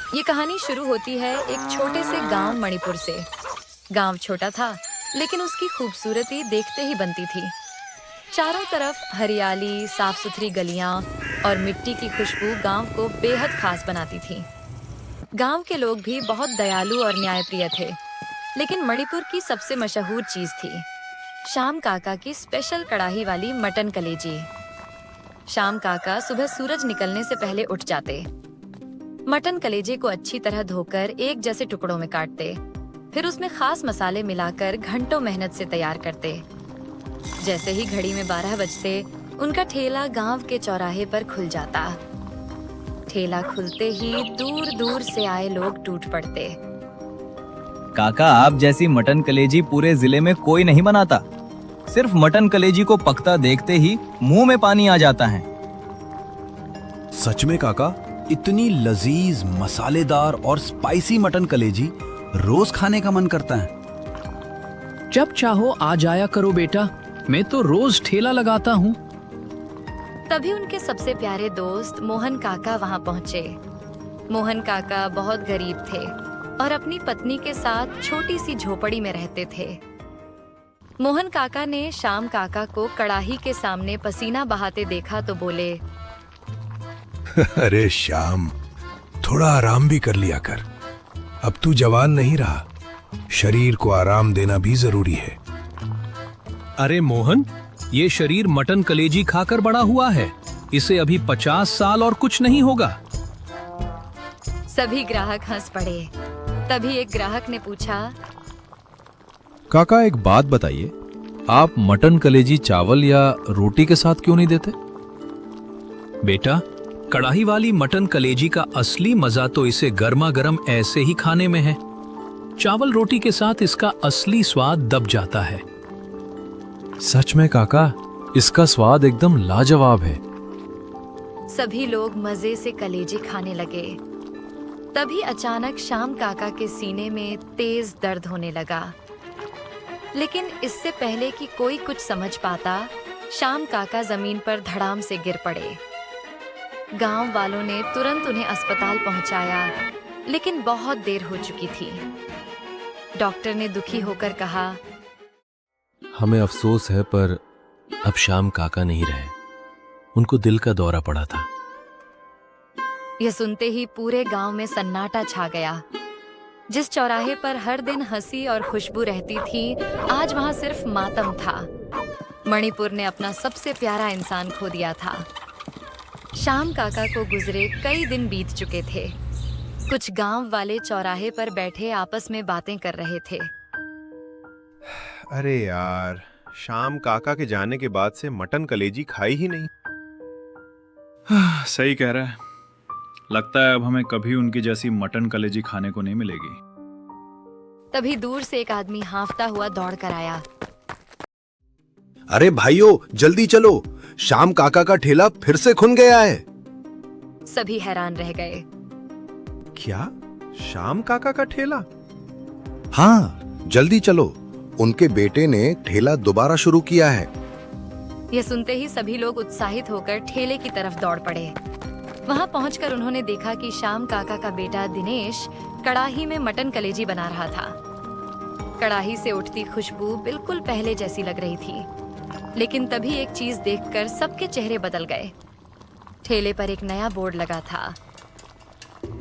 ये कहानी शुरू होती है एक छोटे से गांव मणिपुर से। गांव छोटा था, लेकिन उसकी खूबसूरती देखते ही बनती थी। चारों तरफ हरियाली, साफ सुथरी गलियां और मिट्टी की खुशबू गांव को बेहद खास बनाती थी। गांव के लोग भी बहुत दयालु और न्यायप्रिय थे। लेकिन मणिपुर की सबसे मशहूर चीज थी श्याम काका की स्पेशल कढ़ाई वाली मटन कलेजी। श्याम काका सुबह सूरज निकलने से पहले उठ जाते, मटन कलेजे को अच्छी तरह धोकर एक जैसे टुकड़ों में काटते, फिर उसमें खास मसाले मिलाकर घंटों मेहनत से तैयार करते। जैसे ही घड़ी में 12 बजते, उनका ठेला गांव के चौराहे पर खुल जाता। ठेला खुलते ही दूर दूर से आए लोग टूट पड़ते। काका, आप जैसी मटन कलेजी पूरे जिले में कोई नहीं बनाता। सिर्फ मटन कलेजी को पकता देखते ही मुंह में पानी आ जाता है। सच में काका, इतनी लजीज, मसालेदार और स्पाइसी मटन कलेजी रोज खाने का मन करता है। जब चाहो आ जाया करो बेटा, मैं तो रोज ठेला लगाता हूँ। तभी उनके सबसे प्यारे दोस्त मोहन काका वहां पहुंचे। मोहन काका बहुत गरीब थे और अपनी पत्नी के साथ छोटी सी झोपड़ी में रहते थे। मोहन काका ने श्याम काका को कड़ाही के सामने पसीना बहाते देखा तो बोले, अरे श्याम, थोड़ा आराम भी कर लिया कर। अब तू जवान नहीं रहा, शरीर को आराम देना भी जरूरी है। अरे मोहन, ये शरीर मटन कलेजी खाकर बड़ा हुआ है। इसे अभी 50 साल और कुछ नहीं होगा। सभी ग्राहक हंस पड़े। तभी एक ग्राहक ने पूछा, काका एक बात बताइए, आप मटन कलेजी चावल या रोटी के साथ क्यों नहीं देते? बेटा, कढ़ाई वाली मटन कलेजी का असली मजा तो इसे गर्मा गर्म ऐसे ही खाने में है। चावल रोटी के साथ इसका असली स्वाद दब जाता है। सच में काका, इसका स्वाद एकदम लाजवाब है। सभी लोग मजे से कलेजी खाने लगे। तभी अचानक श्याम काका के सीने में तेज दर्द होने लगा। लेकिन इससे पहले कि कोई कुछ समझ पाता, श्याम काका जमीन पर धड़ाम से गिर पड़े। गांव वालों ने तुरंत उन्हें अस्पताल पहुंचाया, लेकिन बहुत देर हो चुकी थी। डॉक्टर ने दुखी होकर कहा, हमें अफसोस है, पर अब श्याम काका नहीं रहे। उनको दिल का दौरा पड़ा था। यह सुनते ही पूरे गांव में सन्नाटा छा गया। जिस चौराहे पर हर दिन हंसी और खुशबू रहती थी, आज वहां सिर्फ मातम था। मणिपुर ने अपना सबसे प्यारा इंसान खो दिया था। श्याम काका को गुजरे कई दिन बीत चुके थे। कुछ गांव वाले चौराहे पर बैठे आपस में बातें कर रहे थे। अरे यार, श्याम काका के जाने के बाद से मटन कलेजी खाई ही नहीं। सही कह रहा है। लगता है अब हमें कभी उनकी जैसी मटन कलेजी खाने को नहीं मिलेगी। तभी दूर से एक आदमी हांफता हुआ दौड़ कर आया। अरे भाइयों, जल्दी चलो, श्याम काका का ठेला फिर से खुल गया है। सभी हैरान रह गए। क्या? श्याम काका का ठेला? हाँ, जल्दी चलो, उनके बेटे ने ठेला दोबारा शुरू किया है। यह सुनते ही सभी लोग उत्साहित होकर ठेले की तरफ दौड़ पड़े। वहां पहुंचकर उन्होंने देखा कि श्याम काका का बेटा दिनेश कड़ाही में मटन कलेजी बना रहा था। कड़ाही से उठती खुशबू बिल्कुल पहले जैसी लग रही थी। लेकिन तभी एक चीज देखकर सबके चेहरे बदल गए। ठेले पर एक नया बोर्ड लगा था,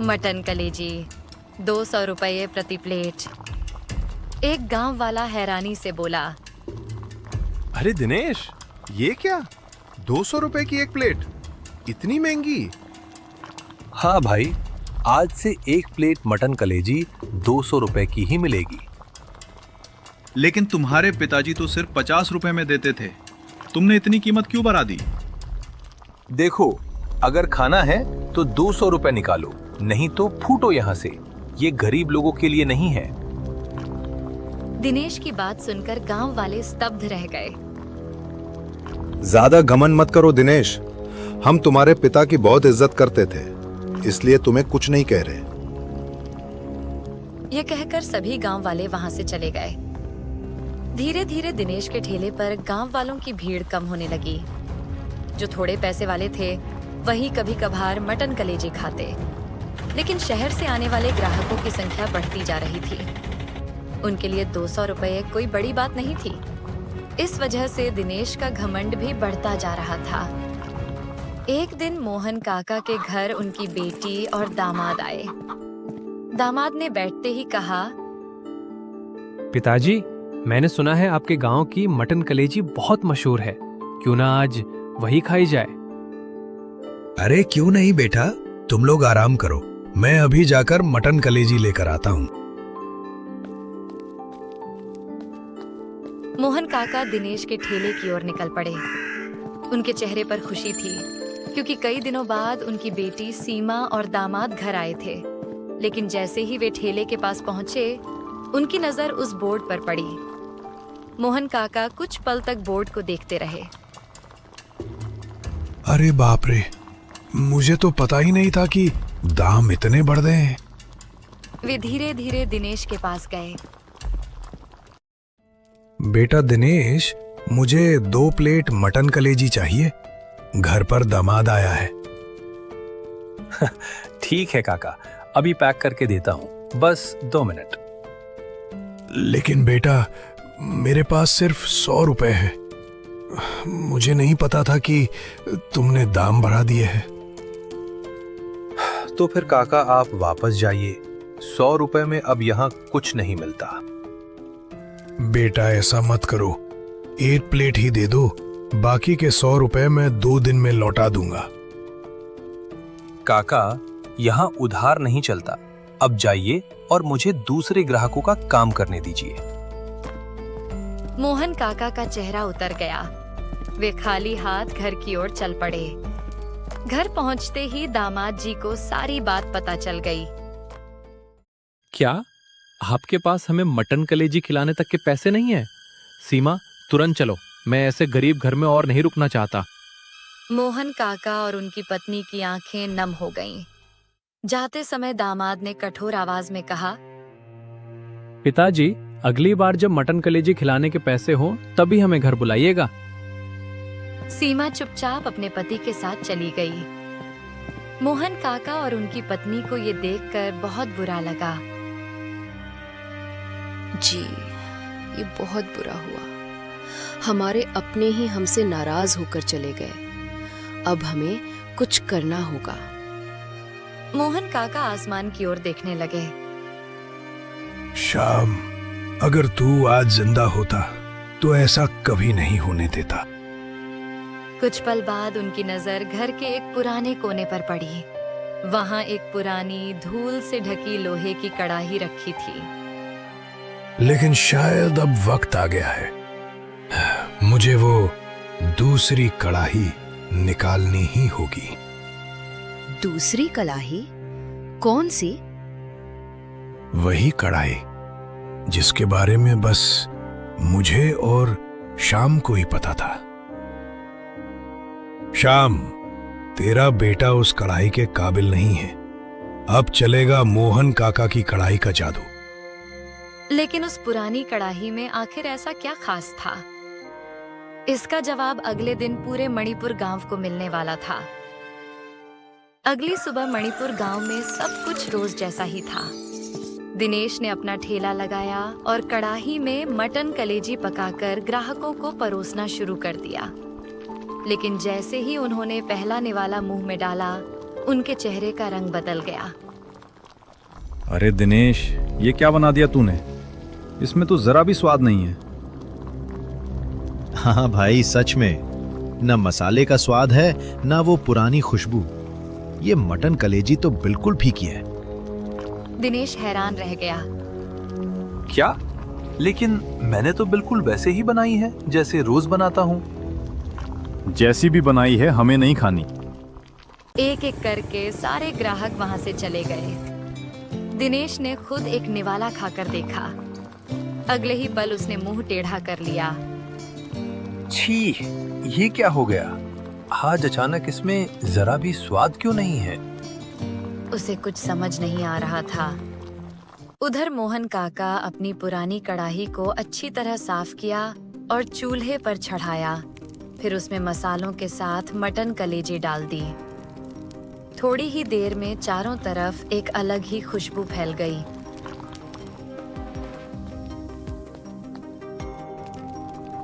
मटन कलेजी 200 रुपये प्रति प्लेट। एक गांव वाला हैरानी से बोला, अरे दिनेश, ये क्या? 200 रुपए की एक प्लेट? इतनी महंगी? हाँ भाई, आज से एक प्लेट मटन कलेजी 200 रुपए की ही मिलेगी। लेकिन तुम्हारे पिताजी तो सिर्फ 50 रुपए में देते थे। तुमने इतनी कीमत क्यों बढ़ा दी? देखो, अगर खाना है तो 200 रुपए निकालो, नहीं तो फूटो यहाँ से। ये गरीब लोगों के लिए नहीं है। दिनेश की बात सुनकर गांव वाले स्तब्ध रह गए। ज्यादा घमंड मत करो दिनेश, हम तुम्हारे पिता की बहुत इज्जत करते थे, इसलिए तुम्हें कुछ नहीं कह रहे। यह कहकर सभी गांव वाले वहां से चले गए। धीरे धीरे दिनेश के ठेले पर गांव वालों की भीड़ कम होने लगी। जो थोड़े पैसे वाले थे, वही कभी कभार मटन कलेजी खाते। लेकिन शहर से आने वाले ग्राहकों की संख्या बढ़ती जा रही थी। उनके लिए 200 रुपए कोई बड़ी बात नहीं थी। इस वजह से दिनेश का घमंड भी बढ़ता जा रहा था। एक दिन मोहन काका के घर उनकी बेटी और दामाद आए। दामाद ने बैठते ही कहा, पिताजी, मैंने सुना है आपके गांव की मटन कलेजी बहुत मशहूर है। क्यों ना आज वही खाई जाए? अरे क्यों नहीं बेटा, तुम लोग आराम करो, मैं अभी जाकर मटन कलेजी लेकर आता हूँ। मोहन काका दिनेश के ठेले की ओर निकल पड़े। उनके चेहरे पर खुशी थी, क्योंकि कई दिनों बाद उनकी बेटी सीमा और दामाद घर आए थे। लेकिन जैसे ही वे ठेले के पास पहुंचे, उनकी नजर उस बोर्ड पर पड़ी। मोहन काका कुछ पल तक बोर्ड को देखते रहे। अरे बाप रे, मुझे तो पता ही नहीं था कि दाम इतने बढ़ गए हैं। वे धीरे धीरे दिनेश के पास गए। बेटा दिनेश, मुझे 2 प्लेट मटन कलेजी चाहिए, घर पर दामाद आया है। ठीक है काका, अभी पैक करके देता हूँ, बस 2 मिनट। लेकिन बेटा, मेरे पास सिर्फ 100 रुपए है। मुझे नहीं पता था कि तुमने दाम बढ़ा दिए हैं। तो फिर काका आप वापस जाइए, 100 रुपए में अब यहाँ कुछ नहीं मिलता। बेटा ऐसा मत करो, 8 प्लेट ही दे दो, बाकी के 100 रुपए मैं 2 दिन में लौटा दूंगा। काका, यहाँ उधार नहीं चलता, अब जाइए और मुझे दूसरे ग्राहकों का काम करने दीजिए। मोहन काका का चेहरा उतर गया। वे खाली हाथ घर की ओर चल पड़े। घर पहुंचते ही दामाद जी को सारी बात पता चल गई। क्या आपके पास हमें मटन कलेजी खिलाने तक के पैसे नहीं है? सीमा, तुरंत चलो, मैं ऐसे गरीब घर में और नहीं रुकना चाहता। मोहन काका और उनकी पत्नी की आंखें नम हो गईं। जाते समय दामाद ने कठोर आवाज में कहा, पिताजी, अगली बार जब मटन कलेजी खिलाने के पैसे हो तभी हमें घर बुलाइएगा। सीमा चुपचाप अपने पति के साथ चली गई। मोहन काका और उनकी पत्नी को ये देखकर बहुत बुरा लगा। जी, ये बहुत बुरा हुआ। हमारे अपने ही हमसे नाराज होकर चले गए। अब हमें कुछ करना होगा। मोहन काका आसमान की ओर देखने लगे। श्याम, अगर तू आज जिंदा होता तो ऐसा कभी नहीं होने देता। कुछ पल बाद उनकी नजर घर के एक पुराने कोने पर पड़ी। वहां एक पुरानी धूल से ढकी लोहे की कड़ाही रखी थी। लेकिन शायद अब वक्त आ गया है, मुझे वो दूसरी कड़ाही निकालनी ही होगी। दूसरी कड़ाही? कौन सी? वही कड़ाही जिसके बारे में बस मुझे और शाम को ही पता था। शाम, तेरा बेटा उस कड़ाही के काबिल नहीं है। अब चलेगा मोहन काका की कड़ाही का जादू। लेकिन उस पुरानी कड़ाही में आखिर ऐसा क्या खास था? इसका जवाब अगले दिन पूरे मणिपुर गांव को मिलने वाला था। अगली सुबह मणिपुर गांव में सब कुछ रोज जैसा ही था। दिनेश ने अपना ठेला लगाया और कड़ाही में मटन कलेजी पकाकर ग्राहकों को परोसना शुरू कर दिया। लेकिन जैसे ही उन्होंने पहला निवाला मुंह में डाला, उनके चेहरे का रंग बदल गया। अरे दिनेश, ये क्या बना दिया तूने? इसमें तो जरा भी स्वाद नहीं है। हाँ भाई, सच में न मसाले का स्वाद है न वो पुरानी खुशबू। ये मटन कलेजी तो बिल्कुल फीकी है। दिनेश हैरान रह गया। क्या? लेकिन मैंने तो बिल्कुल वैसे ही बनाई है जैसे रोज बनाता हूँ। जैसी भी बनाई है, हमें नहीं खानी। एक एक करके सारे ग्राहक वहां से चले गए। दिनेश ने खुद एक निवाला खाकर देखा। अगले ही पल उसने मुंह टेढ़ा कर लिया। छी, ये क्या हो गया? आज अचानक इसमें जरा भी स्वाद क्यों नहीं है? उसे कुछ समझ नहीं आ रहा था। उधर मोहन काका अपनी पुरानी कड़ाही को अच्छी तरह साफ किया और चूल्हे पर चढ़ाया। फिर उसमें मसालों के साथ मटन कलेजी डाल दी। थोड़ी ही देर में चारों तरफ एक अलग ही खुशबू फैल गई।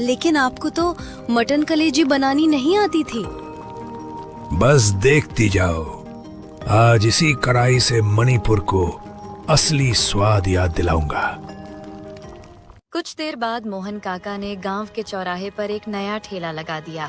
लेकिन आपको तो मटन कलेजी बनानी नहीं आती थी। बस देखती जाओ, आज इसी कढ़ाई से मणिपुर को असली स्वाद याद दिलाऊंगा। कुछ देर बाद मोहन काका ने गांव के चौराहे पर एक नया ठेला लगा दिया।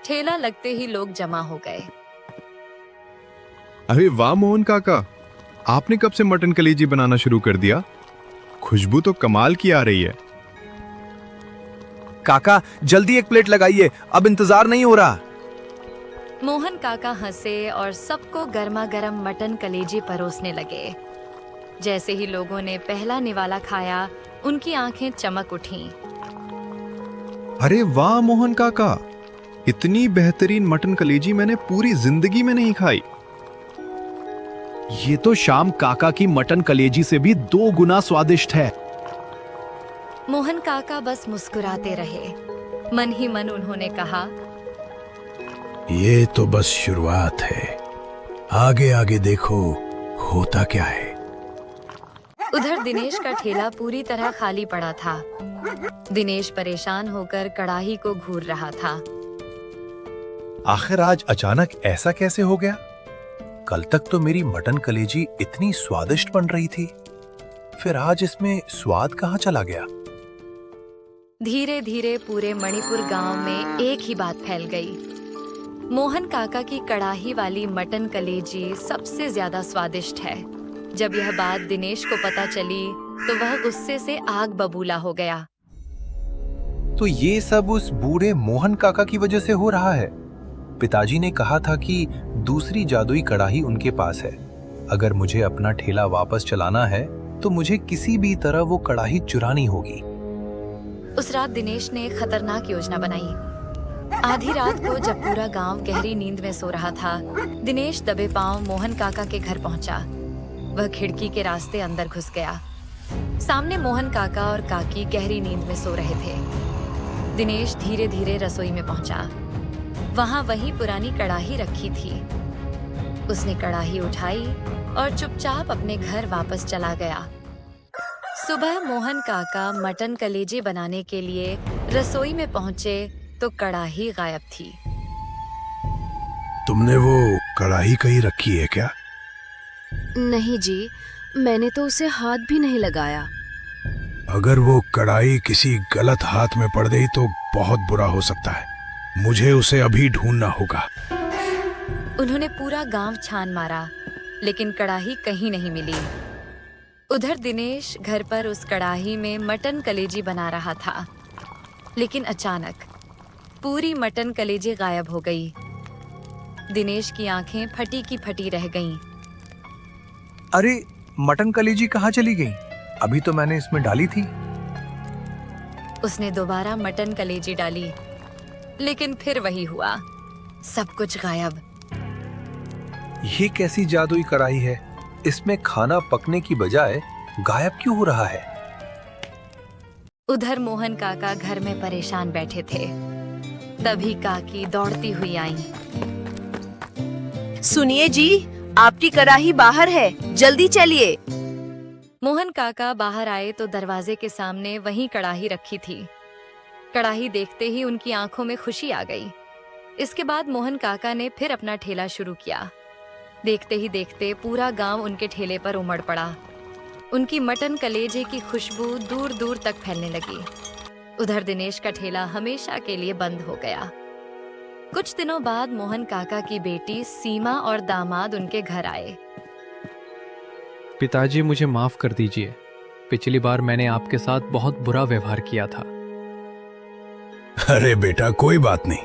ठेला लगते ही लोग जमा हो गए। अरे वाह मोहन काका, आपने कब से मटन कलेजी बनाना शुरू कर दिया? खुशबू तो कमाल की आ रही है। काका जल्दी एक प्लेट लगाइए, अब इंतजार नहीं हो रहा। मोहन काका हंसे और सबको गर्मा गर्म मटन कलेजी परोसने लगे। जैसे ही लोगों ने पहला निवाला खाया, उनकी आंखें चमक उठीं। अरे वाह मोहन काका, इतनी बेहतरीन मटन कलेजी मैंने पूरी जिंदगी में नहीं खाई। ये तो श्याम काका की मटन कलेजी से भी 2 गुना स्वादिष्ट है। मोहन काका बस मुस्कुराते रहे। मन ही मन उन्होंने कहा, ये तो बस शुरुआत है, आगे आगे देखो होता क्या है। उधर दिनेश का ठेला पूरी तरह खाली पड़ा था। दिनेश परेशान होकर कढ़ाई को घूर रहा था। आखिर आज अचानक ऐसा कैसे हो गया? कल तक तो मेरी मटन कलेजी इतनी स्वादिष्ट बन रही थी, फिर आज इसमें स्वाद कहाँ चला गया? धीरे धीरे पूरे मणिपुर गांव में एक ही बात फैल गई। मोहन काका की कढ़ाई वाली मटन कलेजी सबसे ज्यादा स्वादिष्ट है। जब यह बात दिनेश को पता चली तो वह गुस्से से आग बबूला हो गया। तो ये सब उस बूढ़े मोहन काका की वजह से हो रहा है। पिताजी ने कहा था कि दूसरी जादुई कढ़ाई उनके पास है। अगर मुझे अपना ठेला वापस चलाना है तो मुझे किसी भी तरह वो कढ़ाई चुरानी होगी। उस रात दिनेश ने एक खतरनाक योजना बनाई। आधी रात को जब पूरा गांव गहरी नींद में सो रहा था, दिनेश दबे पांव मोहन काका के घर पहुंचा। वह खिड़की के रास्ते अंदर घुस गया। सामने मोहन काका और काकी गहरी नींद में सो रहे थे। दिनेश धीरे धीरे रसोई में पहुंचा। वहां वही पुरानी कढ़ाई रखी थी। उसने कढ़ाई उठाई और चुपचाप अपने घर वापस चला गया। सुबह मोहन काका मटन कलेजी बनाने के लिए रसोई में पहुंचे तो कढ़ाई गायब थी। तुमने वो कढ़ाई कहीं रखी है क्या? नहीं जी, मैंने तो उसे हाथ भी नहीं लगाया। अगर वो कढ़ाई किसी गलत हाथ में पड़ गई तो बहुत बुरा हो सकता है। मुझे उसे अभी ढूंढना होगा। उन्होंने पूरा गांव छान मारा, लेकिन कढ़ाई कहीं नहीं मिली। उधर दिनेश घर पर उस कढ़ाई में मटन कलेजी बना रहा था, लेकिन अचानक पूरी मटन कलेजी गायब हो गई। दिनेश की आंखें फटी की फटी रह गईं। अरे मटन कलेजी कहाँ चली गई? अभी तो मैंने इसमें डाली थी। उसने दोबारा मटन कलेजी डाली, लेकिन फिर वही हुआ, सब कुछ गायब। ये कैसी जादुई कढ़ाई है? इसमें खाना पकने की बजाय गायब क्यों हो रहा है? उधर मोहन काका घर में परेशान बैठे थे। तभी काकी दौड़ती हुई आई। सुनिए जी, आपकी कढ़ाई बाहर है, जल्दी चलिए। मोहन काका बाहर आए तो दरवाजे के सामने वही कढ़ाई रखी थी। कढ़ाई देखते ही उनकी आंखों में खुशी आ गई। इसके बाद मोहन काका ने फिर अपना ठेला शुरू किया। देखते ही देखते पूरा गांव उनके ठेले पर उमड़ पड़ा। उनकी मटन कलेजे की खुशबू दूर दूर तक फैलने लगी। उधर दिनेश का ठेला हमेशा के लिए बंद हो गया। कुछ दिनों बाद मोहन काका की बेटी सीमा और दामाद उनके घर आए। पिताजी, मुझे माफ कर दीजिए। पिछली बार मैंने आपके साथ बहुत बुरा व्यवहार किया था। अरे बेटा, कोई बात नहीं।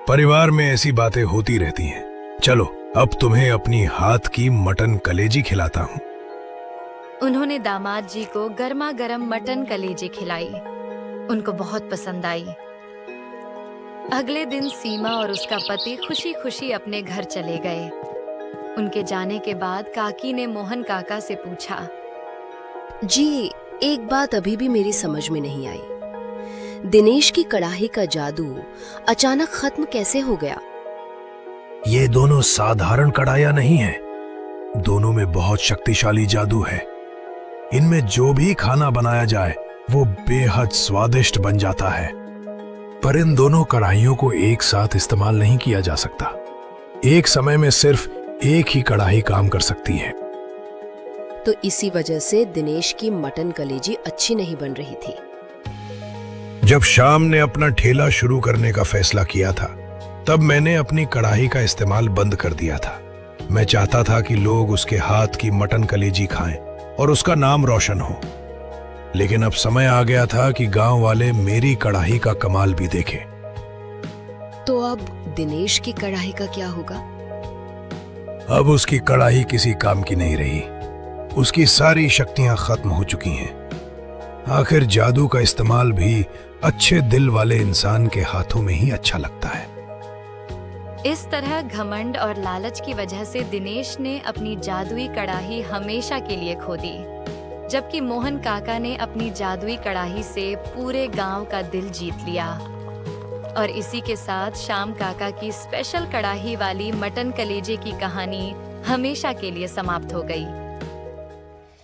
परिवार में ऐसी बातें होती रहती हैं। चलो, अब तुम्हें अपनी हाथ की मटन कलेजी खिलाता हूँ। उन्होंने दामाद जी को गर्मा गर्म मटन कलेजी खिलाई। उनको बहुत पसंद आई। अगले दिन सीमा और उसका पति खुशी खुशी अपने घर चले गए। उनके जाने के बाद काकी ने मोहन काका से पूछा, जी, एक बात अभी भी मेरी समझ में नहीं आई। दिनेश की कढ़ाई का जादू अचानक खत्म कैसे हो गया? ये दोनों साधारण कढ़ाइयां नहीं हैं। दोनों में बहुत शक्तिशाली जादू है। इनमें जो भी खाना बनाया जाए वो बेहद स्वादिष्ट बन जाता है। पर इन दोनों कढ़ाइयों को एक साथ इस्तेमाल नहीं किया जा सकता। एक समय में सिर्फ एक ही कढ़ाई काम कर सकती है। तो इसी वजह से दिनेश की मटन कलेजी अच्छी नहीं बन रही थी। जब श्याम ने अपना ठेला शुरू करने का फैसला किया था, तब मैंने अपनी कढ़ाई का इस्तेमाल बंद कर दिया था। मैं चाहता था कि लोग उसके हाथ की मटन कलेजी खाएं और उसका नाम रोशन हो। लेकिन अब समय आ गया था कि गांव वाले मेरी कढ़ाई का कमाल भी देखें। तो अब दिनेश की कढ़ाई का क्या होगा? अब उसकी कढ़ाई किसी काम की नहीं रही। उसकी सारी शक्तियां खत्म हो चुकी हैं। आखिर जादू का इस्तेमाल भी अच्छे दिल वाले इंसान के हाथों में ही अच्छा लगता है। इस तरह घमंड और लालच की वजह से दिनेश ने अपनी जादुई कड़ाही हमेशा के लिए खो दी, जबकि मोहन काका ने अपनी जादुई कड़ाही से पूरे गांव का दिल जीत लिया। और इसी के साथ श्याम काका की स्पेशल कड़ाही वाली मटन कलेजे की कहानी हमेशा के लिए समाप्त हो गई।